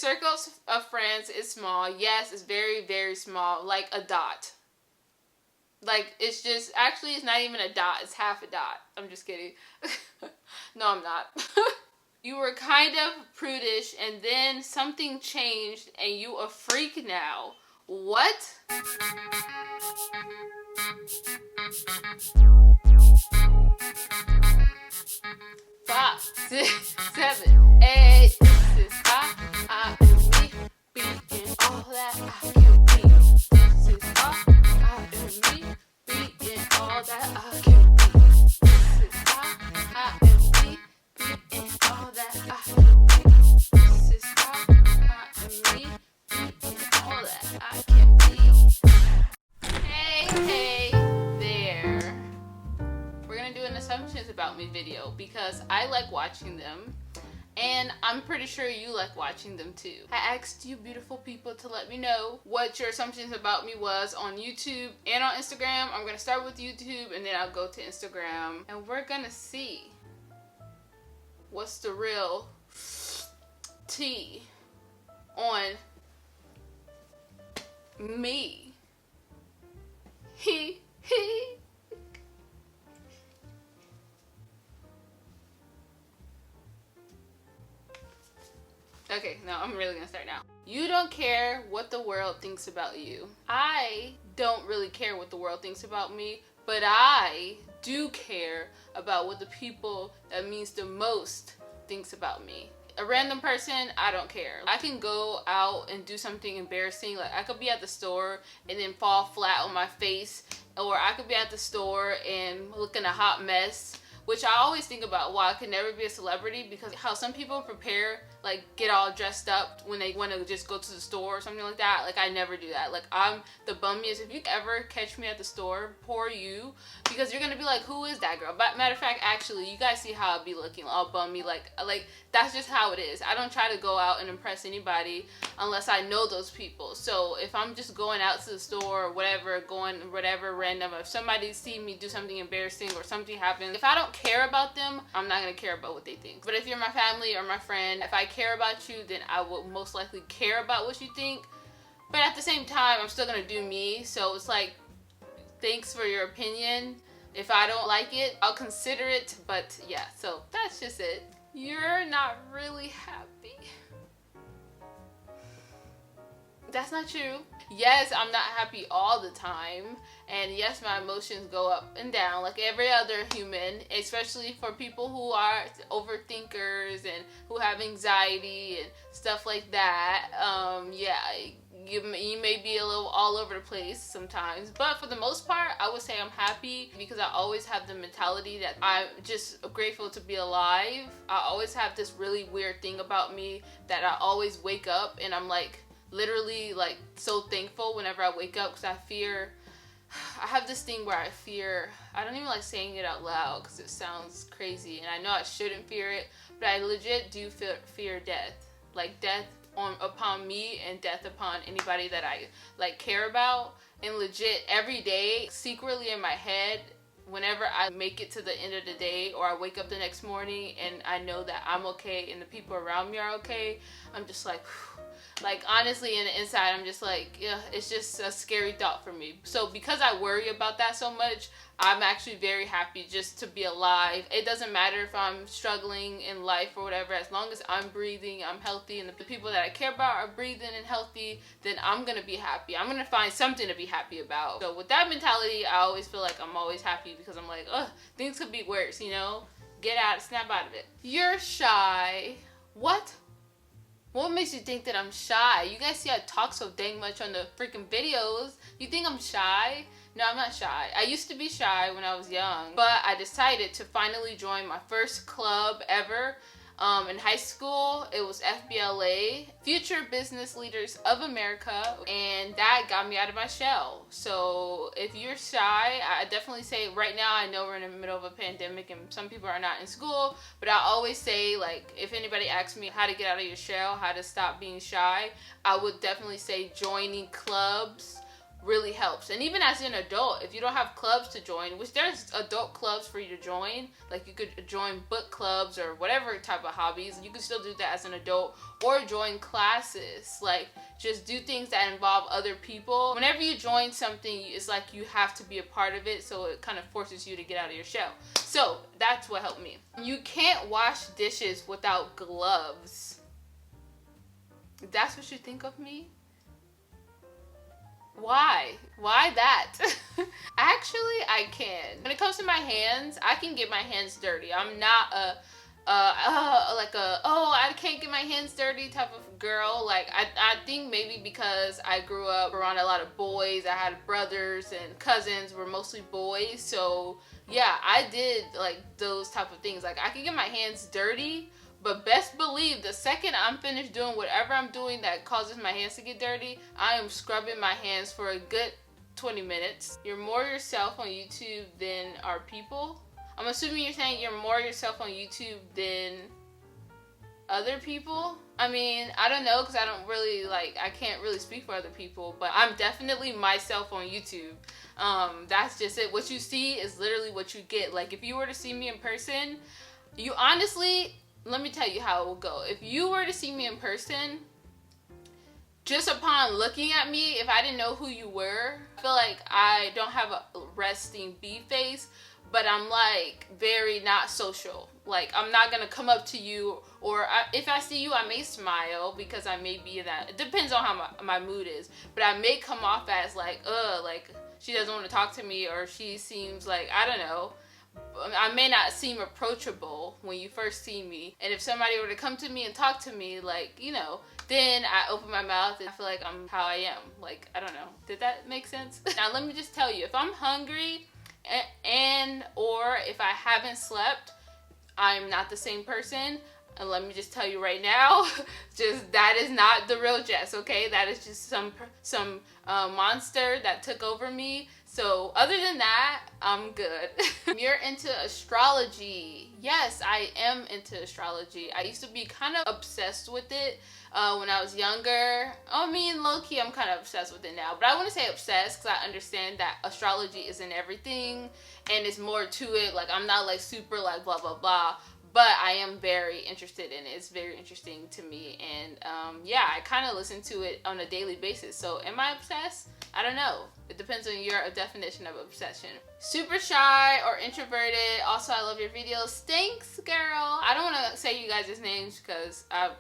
circle of friends is small. Yes, it's very, very small. Like a dot. Like, it's just, actually, it's not even a dot. It's half a dot. I'm just kidding. No, I'm not. You were kind of prudish, and then something changed, and you a freak now. What? 5, 6, 7, 8. This is I am me, being all that I can be. This is I am me, being all that I can be. This is I am me, being all that I can be. This is I am me, being all that I can be. Hey there. We're gonna do an assumptions about me video because I like watching them, and I'm pretty sure you like watching them too. I asked you beautiful people to let me know what your assumptions about me was on YouTube and on Instagram. I'm gonna start with YouTube and then I'll go to Instagram, and we're gonna see what's the real tea on me. He. Okay, no, I'm really gonna start now. You don't care what the world thinks about you. I don't really care what the world thinks about me, but I do care about what the people that means the most thinks about me. A random person, I don't care. I can go out and do something embarrassing. Like, I could be at the store and then fall flat on my face, or I could be at the store and look in a hot mess, which I always think about why I could never be a celebrity, because how some people prepare, like get all dressed up when they want to just go to the store or something like that. Like, I never do that. Like, I'm the bummiest. If you ever catch me at the store, poor you, because you're gonna be like, who is that girl? But matter of fact, actually, you guys see how I be looking, all bummy. Like that's just how it is. I don't try to go out and impress anybody unless I know those people. So if I'm just going out to the store or whatever, going whatever random, if somebody see me do something embarrassing or something happens, if I don't care about them, I'm not gonna care about what they think. But if you're my family or my friend, if I care about you, then I will most likely care about what you think. But at the same time, I'm still gonna do me. So it's like, thanks for your opinion. If I don't like it, I'll consider it. But yeah, so that's just it. You're not really happy. That's not true. Yes, I'm not happy all the time. And yes, my emotions go up and down like every other human, especially for people who are overthinkers and who have anxiety and stuff like that. Yeah, you may be a little all over the place sometimes, but for the most part, I would say I'm happy because I always have the mentality that I'm just grateful to be alive. I always have this really weird thing about me that I always wake up and I'm like, literally like so thankful whenever I wake up, because I have this thing where I fear, I don't even like saying it out loud because it sounds crazy and I know I shouldn't fear it, but I legit do fear death. Like death upon me and death upon anybody that I like care about. And legit every day, secretly in my head, whenever I make it to the end of the day or I wake up the next morning and I know that I'm okay and the people around me are okay, I'm just like, whew. Like, honestly, in the inside, I'm just like, yeah, it's just a scary thought for me. So because I worry about that so much, I'm actually very happy just to be alive. It doesn't matter if I'm struggling in life or whatever. As long as I'm breathing, I'm healthy, and the people that I care about are breathing and healthy, then I'm going to be happy. I'm going to find something to be happy about. So with that mentality, I always feel like I'm always happy because I'm like, ugh, things could be worse, you know? Snap out of it. You're shy. What? What makes you think that I'm shy? You guys see I talk so dang much on the freaking videos. You think I'm shy? No, I'm not shy. I used to be shy when I was young, but I decided to finally join my first club ever. In high school, it was FBLA, Future Business Leaders of America, and that got me out of my shell. So if you're shy, I definitely say right now, I know we're in the middle of a pandemic and some people are not in school, but I always say, like, if anybody asks me how to get out of your shell, how to stop being shy, I would definitely say joining clubs really helps. And even as an adult, if you don't have clubs to join, which there's adult clubs for you to join, like you could join book clubs or whatever type of hobbies, you can still do that as an adult, or join classes, like just do things that involve other people. Whenever you join something, it's like you have to be a part of it, so it kind of forces you to get out of your shell. So that's what helped me. You can't wash dishes without gloves. That's what you think of me? Why? Why that? Actually, I can. When it comes to my hands, I can get my hands dirty. I'm not I can't get my hands dirty type of girl. Like, I think maybe because I grew up around a lot of boys. I had brothers and cousins were mostly boys. So yeah, I did like those type of things. Like, I can get my hands dirty, but best believe the second I'm finished doing whatever I'm doing that causes my hands to get dirty, I am scrubbing my hands for a good 20 minutes. You're more yourself on YouTube than are people. I'm assuming you're saying you're more yourself on YouTube than other people. I mean, I don't know, because I don't really, like, I can't really speak for other people, but I'm definitely myself on YouTube. That's just it. What you see is literally what you get. Like, if you were to see me in person, you honestly, let me tell you how it will go. If you were to see me in person, just upon looking at me, if I didn't know who you were, I feel like I don't have a resting bee face, but I'm like very not social. Like, I'm not gonna come up to you, or if I see you, I may smile because I may be in that. It depends on how my mood is, but I may come off as like she doesn't want to talk to me, or she seems like, I don't know. I may not seem approachable when you first see me. And if somebody were to come to me and talk to me, like, you know, then I open my mouth and I feel like I'm how I am. Like, I don't know. Did that make sense? Now, let me just tell you, if I'm hungry or if I haven't slept, I'm not the same person. And let me just tell you right now, just that is not the real Jess, okay? That is just some monster that took over me. So other than that, I'm good. You're into astrology. Yes, I am into astrology. I used to be kind of obsessed with it when I was younger. I mean, low-key, I'm kind of obsessed with it now. But I wouldn't say obsessed, because I understand that astrology isn't everything. And it's more to it. Like, I'm not like super like blah, blah, blah. But I am very interested in it. It's very interesting to me. And yeah, I kind of listen to it on a daily basis. So am I obsessed? I don't know. It depends on your definition of obsession. Super shy or introverted. Also, I love your videos. Thanks, girl. I don't want to say you guys' names because I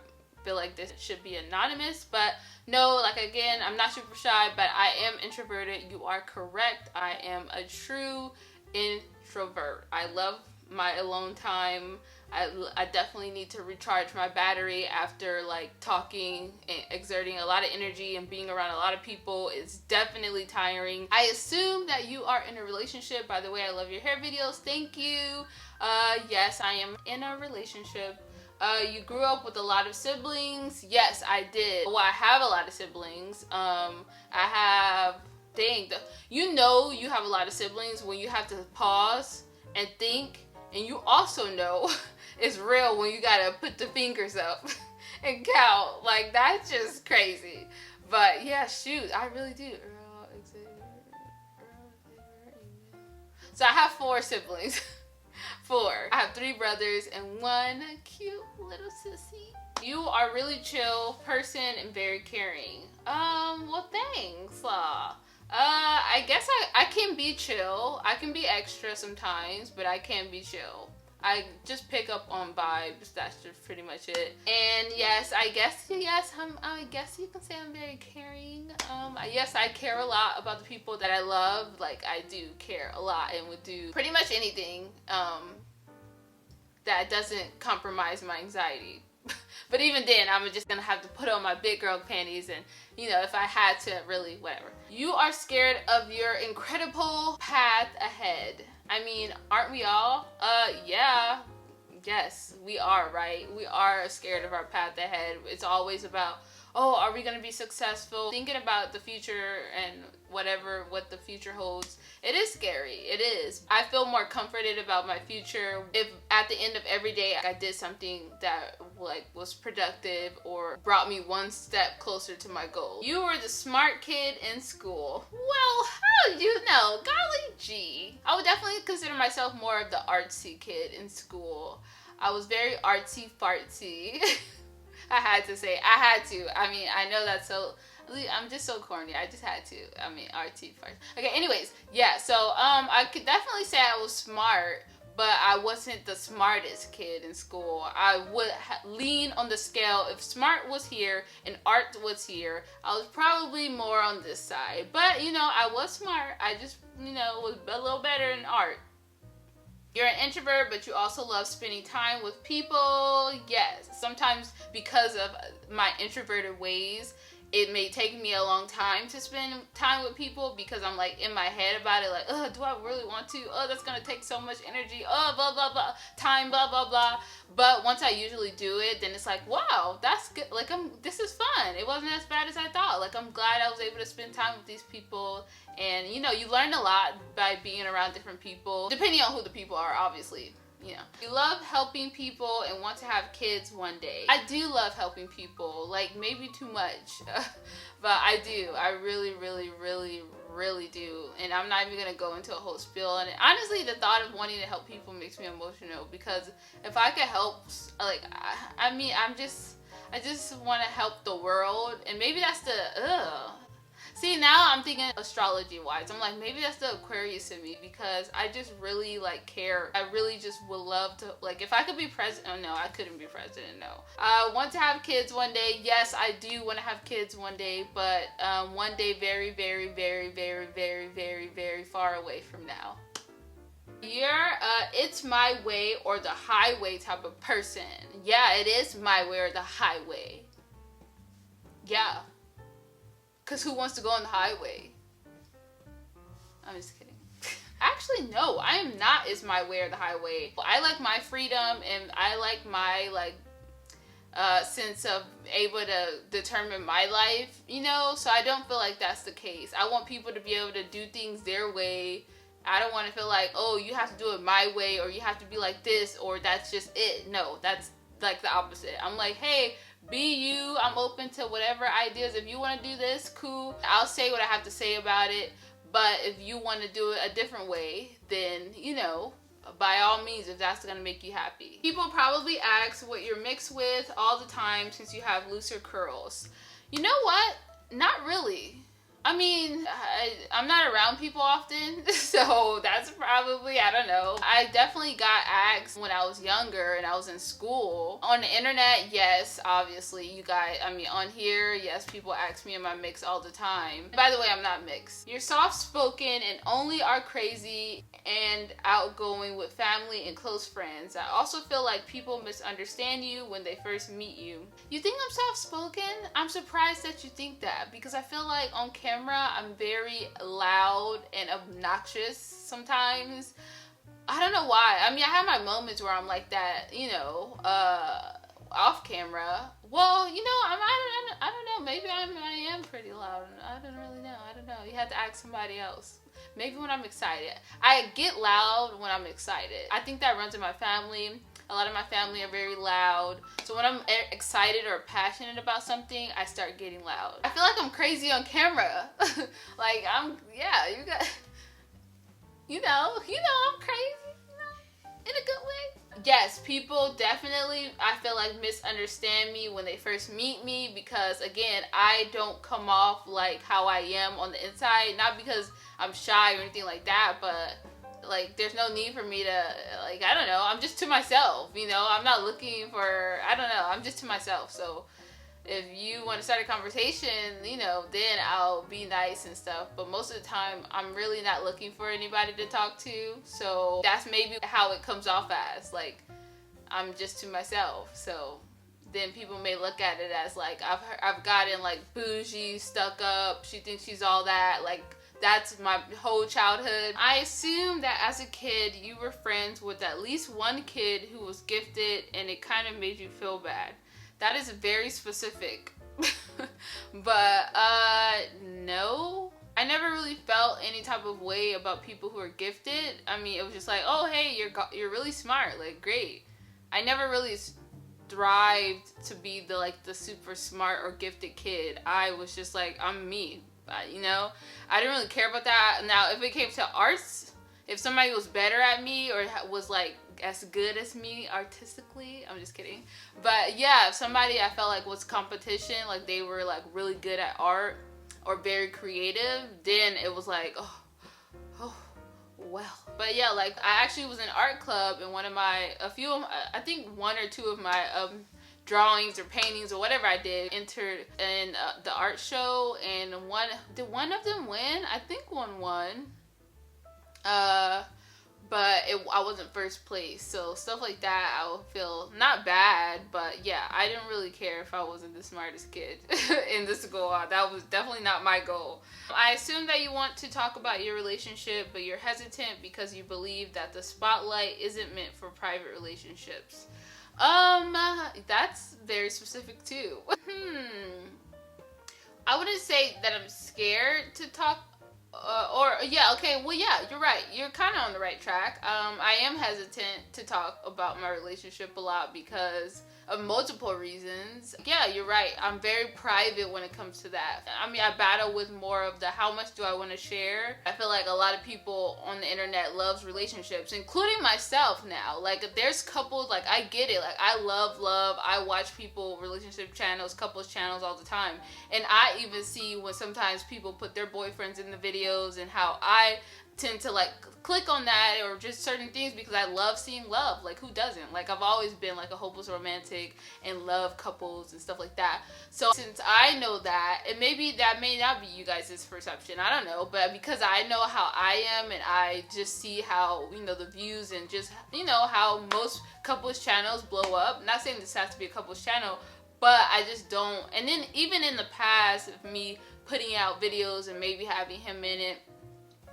feel like this should be anonymous. But no, like, again, I'm not super shy, but I am introverted. You are correct. I am a true introvert. I love my alone time. I definitely need to recharge my battery after like talking and exerting a lot of energy and being around a lot of people. Is definitely tiring. I assume that you are in a relationship. By the way, I love your hair videos. Thank you. Yes, I am in a relationship. You grew up with a lot of siblings. Yes, I did. Well, I have a lot of siblings. I have, you know you have a lot of siblings when you have to pause and think. And you also know it's real when you gotta put the fingers up and count. Like, that's just crazy. But yeah, shoot, I really do. So I have 4 siblings. 4. I have 3 brothers and 1 cute little sissy. You are a really chill person and very caring. Well, thanks. I guess I can be chill. I can be extra sometimes, but I can be chill. I just pick up on vibes. That's just pretty much it. And yes, I guess you can say I'm very caring. Yes, I care a lot about the people that I love. Like, I do care a lot and would do pretty much anything that doesn't compromise my anxiety. But even then, I'm just gonna have to put on my big girl panties, and you know, if I had to, really, whatever. You are scared of your incredible path ahead. I mean, aren't we all? Yeah. Yes, we are, right? We are scared of our path ahead. It's always about oh, are we going to be successful? Thinking about the future and what the future holds, it is scary. It is. I feel more comforted about my future if at the end of every day I did something that like was productive or brought me one step closer to my goal. You were the smart kid in school. Well, how do you know? Golly gee. I would definitely consider myself more of the artsy kid in school. I was very artsy fartsy. I had to say, I had to. I mean, I know that's so, I'm just so corny. I just had to. I mean, artsy fartsy. Okay, anyways, yeah, so I could definitely say I was smart, but I wasn't the smartest kid in school. I would lean on the scale. If smart was here and art was here, I was probably more on this side. But, you know, I was smart. I just, you know, was a little better in art. You're an introvert, but you also love spending time with people. Yes, sometimes because of my introverted ways, it may take me a long time to spend time with people because I'm like in my head about it, like, oh, do I really want to? Oh, that's gonna take so much energy. Oh, blah, blah, blah, time, blah, blah, blah. But once I usually do it, then it's like, wow, that's good. Like, this is fun. It wasn't as bad as I thought. Like, I'm glad I was able to spend time with these people. And, you know, you learn a lot by being around different people, depending on who the people are, obviously. You know, you love helping people and want to have kids one day. I do love helping people, like maybe too much, but I do. I really, really, really, really do. And I'm not even gonna go into a whole spiel on it. Honestly, the thought of wanting to help people makes me emotional because if I could help, like, I mean, I just want to help the world, and maybe that's the See, now I'm thinking astrology-wise. I'm like, maybe that's the Aquarius in me because I just really, like, care. I really just would love to, like, if I could be president. Oh, no, I couldn't be president, no. I want to have kids one day. Yes, I do want to have kids one day, but one day very, very, very, very, very, very, very far away from now. You're it's my way or the highway type of person. Yeah, it is my way or the highway. Yeah. Because who wants to go on the highway? I'm just kidding. Actually, no, I am not is my way or the highway. I like my freedom and I like my sense of able to determine my life, you know? So I don't feel like that's the case. I want people to be able to do things their way. I don't want to feel like, oh, you have to do it my way or you have to be like this or that's just it. No, that's like the opposite. I'm like, hey, be you. I'm open to whatever ideas. If you want to do this, cool. I'll say what I have to say about it. But if you want to do it a different way, then, you know, by all means, if that's going to make you happy. People probably ask what you're mixed with all the time since you have looser curls. You know what? Not really. I mean, I'm not around people often, so that's probably, I don't know. I definitely got asked when I was younger and I was in school. On the internet, yes, obviously, you guys, I mean, on here, yes, people ask me am I mixed all the time. By the way, I'm not mixed. You're soft-spoken and only are crazy and outgoing with family and close friends. I also feel like people misunderstand you when they first meet you. You think I'm soft-spoken? I'm surprised that you think that because I feel like on camera, I'm very loud and obnoxious sometimes. I don't know why. I mean, I have my moments where I'm like that, you know, off camera. Well, you know, I don't know. Maybe I am pretty loud. I don't really know. I don't know. You have to ask somebody else. Maybe when I'm excited. I get loud when I'm excited. I think that runs in my family. A lot of my family are very loud. So when I'm excited or passionate about something, I start getting loud. I feel like I'm crazy on camera. Like, you know, I'm crazy, you know, in a good way. Yes, people definitely, I feel like, misunderstand me when they first meet me because, again, I don't come off like how I am on the inside. Not because I'm shy or anything like that, but like, there's no need for me to, like, I don't know, I'm just to myself, you know, I'm not looking for, I don't know, I'm just to myself. So if you want to start a conversation, you know, then I'll be nice and stuff. But most of the time, I'm really not looking for anybody to talk to. So that's maybe how it comes off as, like, I'm just to myself. So then people may look at it as, like, I've gotten, like, bougie, stuck up, she thinks she's all that, like, that's my whole childhood. I assume that as a kid, you were friends with at least one kid who was gifted and it kind of made you feel bad. That is very specific. But no, I never really felt any type of way about people who are gifted. I mean, it was just like, oh hey, you're really smart, like great. I never really strived to be the super smart or gifted kid. I was just like, I'm me, you know. I didn't really care about that. Now, if it came to arts, if somebody was better at me or was like as good as me artistically, I'm just kidding. But yeah, if somebody I felt like was competition, like they were like really good at art or very creative, then it was like, oh, well. But yeah, like I actually was in art club, and I think one or two of my drawings or paintings or whatever I did entered in the art show, and did one of them win? I think one won. But I wasn't first place, so stuff like that I would feel not bad, but yeah, I didn't really care if I wasn't the smartest kid in the school. That was definitely not my goal. I assume that you want to talk about your relationship, but you're hesitant because you believe that the spotlight isn't meant for private relationships. That's very specific too. I wouldn't say that I'm scared to talk. You're right. You're kind of on the right track. I am hesitant to talk about my relationship a lot because of multiple reasons. Yeah, you're right. I'm very private when it comes to that. I mean, I battle with more of the how much do I want to share. I feel like a lot of people on the internet loves relationships, including myself now. Like, if there's couples, like, I get it. Like, I love. I watch people, relationship channels, couples channels all the time. And I even see when sometimes people put their boyfriends in the videos and how I tend to like click on that or just certain things because I love seeing love. Like, who doesn't? Like, I've always been like a hopeless romantic and love couples and stuff like that. So since I know that, and maybe that may not be you guys' perception, I don't know, but because I know how I am and I just see how, you know, the views and just, you know, how most couples channels blow up. Not saying this has to be a couples channel, but I just don't. And then even in the past of me putting out videos and maybe having him in it,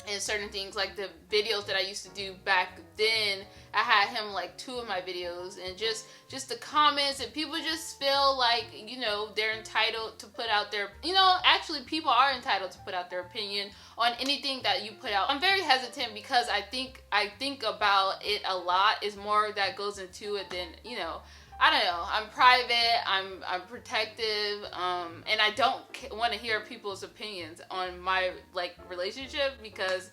and certain things like the videos that I used to do back then, I had him like 2 of my videos, and just the comments, and people just feel like, you know, they're entitled to put out their, you know, actually people are entitled to put out their opinion on anything that you put out. I'm very hesitant because I think about it a lot. Is more that goes into it than, you know, I don't know. I'm private. I'm protective. And I don't want to hear people's opinions on my like relationship because,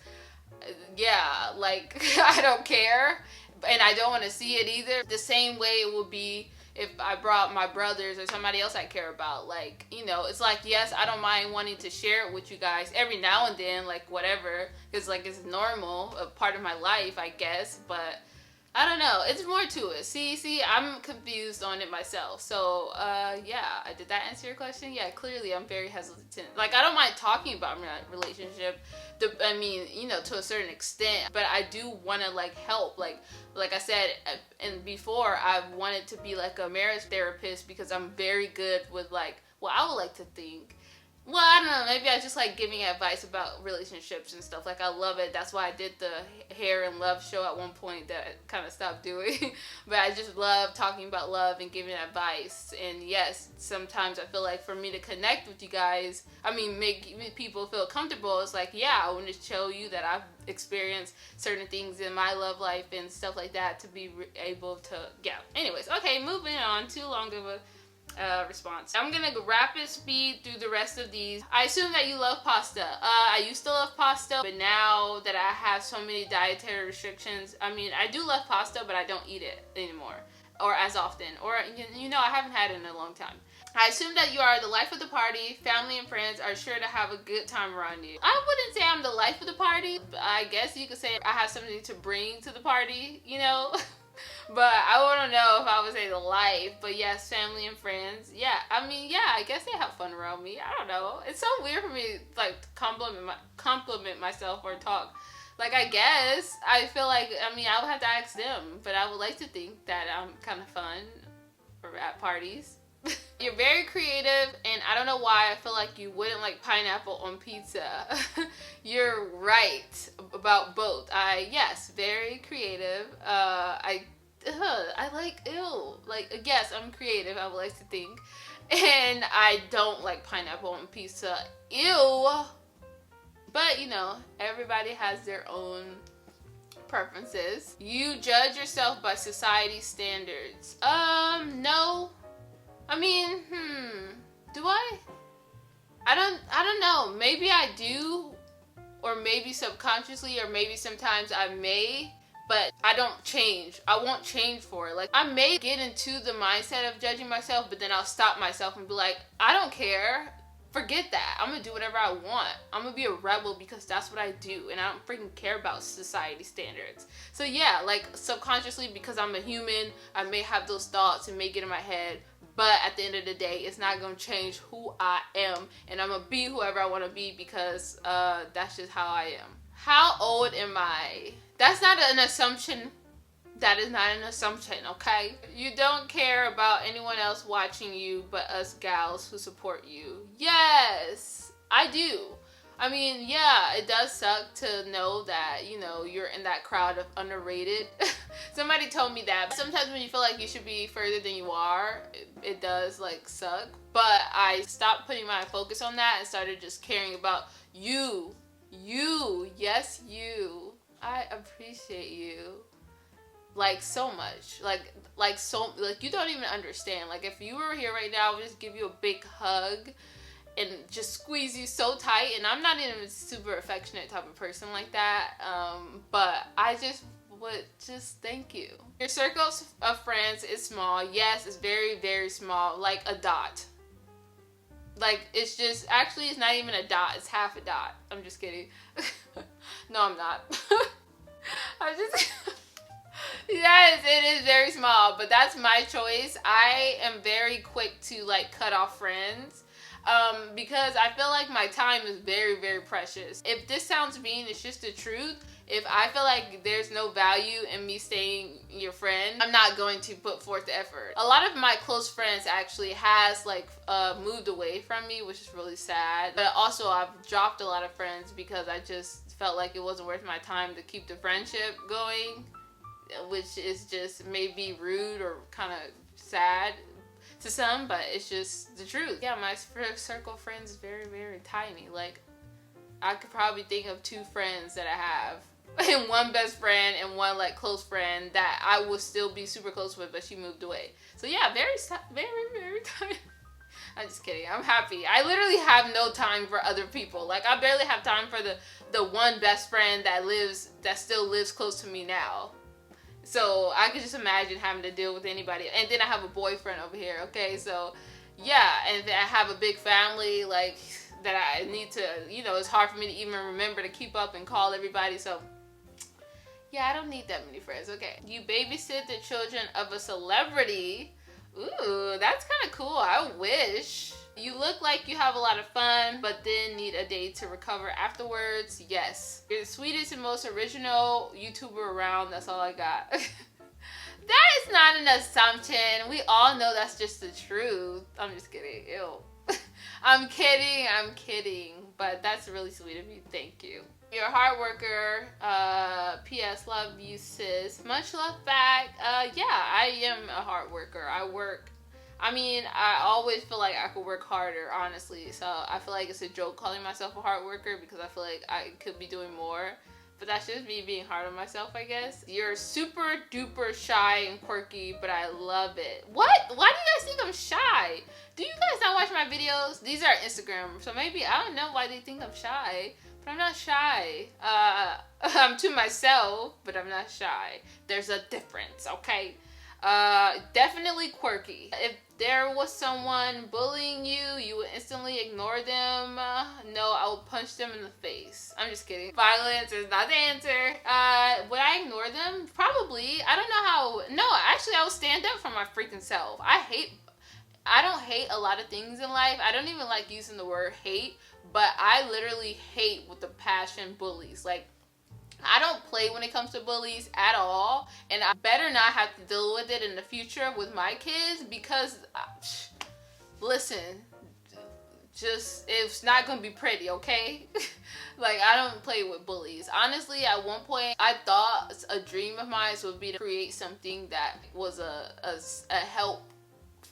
yeah, like I don't care, and I don't want to see it either. The same way it would be if I brought my brothers or somebody else I care about. Like, you know, it's like, yes, I don't mind wanting to share it with you guys every now and then, like whatever, because like it's normal, a part of my life, I guess, but. I don't know. It's more to it. See, I'm confused on it myself. So, yeah, did that answer your question? Yeah, clearly I'm very hesitant. Like, I don't mind talking about my relationship. I mean, you know, to a certain extent. But I do want to, like, help. Like I said, and before, I've wanted to be, like, a marriage therapist because I'm very good with, like, well, I would like to think. Well, I don't know. Maybe I just like giving advice about relationships and stuff. Like, I love it. That's why I did the hair and love show at one point that I kind of stopped doing. But I just love talking about love and giving advice. And yes, sometimes I feel like for me to connect with you guys, I mean, make people feel comfortable. It's like, yeah, I want to show you that I've experienced certain things in my love life and stuff like that to be able to, yeah. Anyways, okay, moving on. Too long of a response. I'm gonna go rapid speed through the rest of these. I assume that you love pasta. I used to love pasta, but now that I have so many dietary restrictions, I mean, I do love pasta, but I don't eat it anymore, or as often, or, you know, I haven't had it in a long time. I assume that you are the life of the party. Family and friends are sure to have a good time around you. I wouldn't say I'm the life of the party. I guess you could say I have something to bring to the party, you know? But I wouldn't know if I would say the life. But yes, family and friends. Yeah, I mean, yeah, I guess they have fun around me. I don't know. It's so weird for me to, like, compliment myself or talk. Like, I guess, I feel like, I mean, I would have to ask them. But I would like to think that I'm kind of fun at parties. You're very creative, and I don't know why I feel like you wouldn't like pineapple on pizza. You're right about both. Yes, very creative. I like, ew. Like, yes, I'm creative, I would like to think. And I don't like pineapple on pizza. Ew. But, you know, everybody has their own preferences. You judge yourself by society standards. No. I mean, do I? I don't know. Maybe I do, or maybe subconsciously, or maybe sometimes I may, but I don't change. I won't change for it. Like, I may get into the mindset of judging myself, but then I'll stop myself and be like, I don't care. Forget that. I'm gonna do whatever I want. I'm gonna be a rebel because that's what I do, and I don't freaking care about society standards. So yeah, like subconsciously, because I'm a human, I may have those thoughts and may get in my head, but at the end of the day, it's not gonna change who I am, and I'm gonna be whoever I want to be because that's just how I am. How old am I? That's not an assumption. That is not an assumption, okay? You don't care about anyone else watching you but us gals who support you. Yes, I do. I mean, yeah, it does suck to know that, you know, you're in that crowd of underrated. Somebody told me that. Sometimes when you feel like you should be further than you are, it does, like, suck. But I stopped putting my focus on that and started just caring about you. You. Yes, you. I appreciate you. Like, so much. Like you don't even understand. Like, if you were here right now, I would just give you a big hug and just squeeze you so tight. And I'm not even a super affectionate type of person like that. But I just would just thank you. Your circle of friends is small. Yes, it's very, very small. Like a dot. Like, it's just, actually, it's not even a dot. It's half a dot. I'm just kidding. No, I'm not. I'm just... Yes, it is very small, but that's my choice. I am very quick to like cut off friends because I feel like my time is very, very precious. If this sounds mean, it's just the truth. If I feel like there's no value in me staying your friend, I'm not going to put forth the effort. A lot of my close friends actually has like moved away from me, which is really sad. But also I've dropped a lot of friends because I just felt like it wasn't worth my time to keep the friendship going, which is just maybe rude or kind of sad to some, but it's just the truth. Yeah, my circle of friends is very, very tiny. Like, I could probably think of 2 friends that I have, and one best friend and one like close friend that I would still be super close with, but she moved away. So yeah, very, very, very tiny. I'm just kidding. I'm happy. I literally have no time for other people. Like, I barely have time for the one best friend that still lives close to me now. So I could just imagine having to deal with anybody. And then I have a boyfriend over here, okay? So, yeah. And then I have a big family, like, that I need to, you know, it's hard for me to even remember to keep up and call everybody. So, yeah, I don't need that many friends, okay? You babysit the children of a celebrity. Ooh, that's kind of cool. I wish. You look like you have a lot of fun, but then need a day to recover afterwards. Yes. You're the sweetest and most original YouTuber around. That's all I got. That is not an assumption. We all know that's just the truth. I'm just kidding. Ew. I'm kidding. But that's really sweet of you. Thank you. You're a hard worker. P.S. Love you, sis. Much love back. Yeah, I am a hard worker. I always feel like I could work harder, honestly. So I feel like it's a joke calling myself a hard worker because I feel like I could be doing more. But that's just me being hard on myself, I guess. You're super duper shy and quirky, but I love it. What? Why do you guys think I'm shy? Do you guys not watch my videos? These are Instagram, so maybe, I don't know why they think I'm shy. But I'm not shy. I'm to myself, but I'm not shy. There's a difference, okay? Definitely quirky. If there was someone bullying you, you would instantly ignore them. No, I would punch them in the face. I'm just kidding. Violence is not the answer. Would I ignore them? Probably. I don't know how. No, actually, I would stand up for my freaking self. I don't hate a lot of things in life. I don't even like using the word hate, but I literally hate with the passion bullies. Like, I don't play when it comes to bullies at all, and I better not have to deal with it in the future with my kids because, listen, just, it's not gonna be pretty, okay? Like, I don't play with bullies. Honestly, at one point, I thought a dream of mine would be to create something that was a help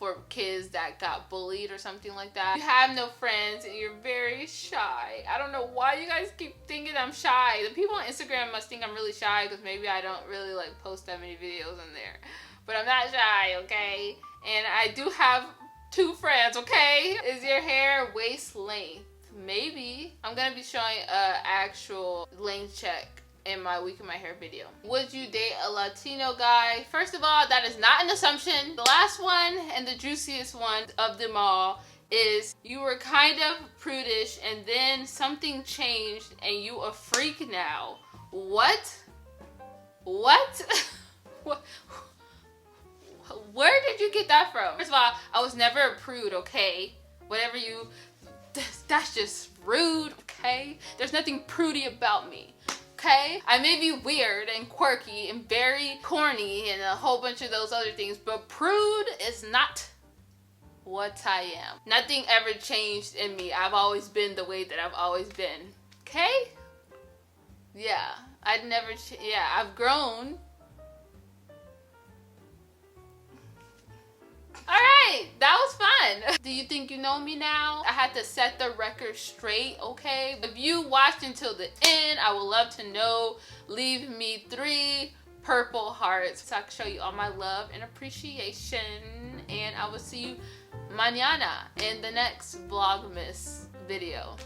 for kids that got bullied or something like that. You have no friends and you're very shy. I don't know why you guys keep thinking I'm shy. The people on Instagram must think I'm really shy because maybe I don't really like post that many videos in there. But I'm not shy, okay? And I do have 2 friends, okay? Is your hair waist length? Maybe. I'm gonna be showing a actual length check in my week in my hair video. Would you date a Latino guy? First of all, that is not an assumption. The last one and the juiciest one of them all is you were kind of prudish and then something changed and you a freak now. What? What? What? Where did you get that from? First of all, I was never a prude, okay? Whatever you, that's just rude, okay? There's nothing prudy about me. Okay? I may be weird and quirky and very corny and a whole bunch of those other things, but prude is not what I am. Nothing ever changed in me. I've always been the way that I've always been. Okay? Yeah. I've grown. Alright, that was fun. Do you think you know me now? I had to set the record straight, okay? If you watched until the end, I would love to know. Leave me 3 purple hearts so I can show you all my love and appreciation. And I will see you mañana in the next Vlogmas video.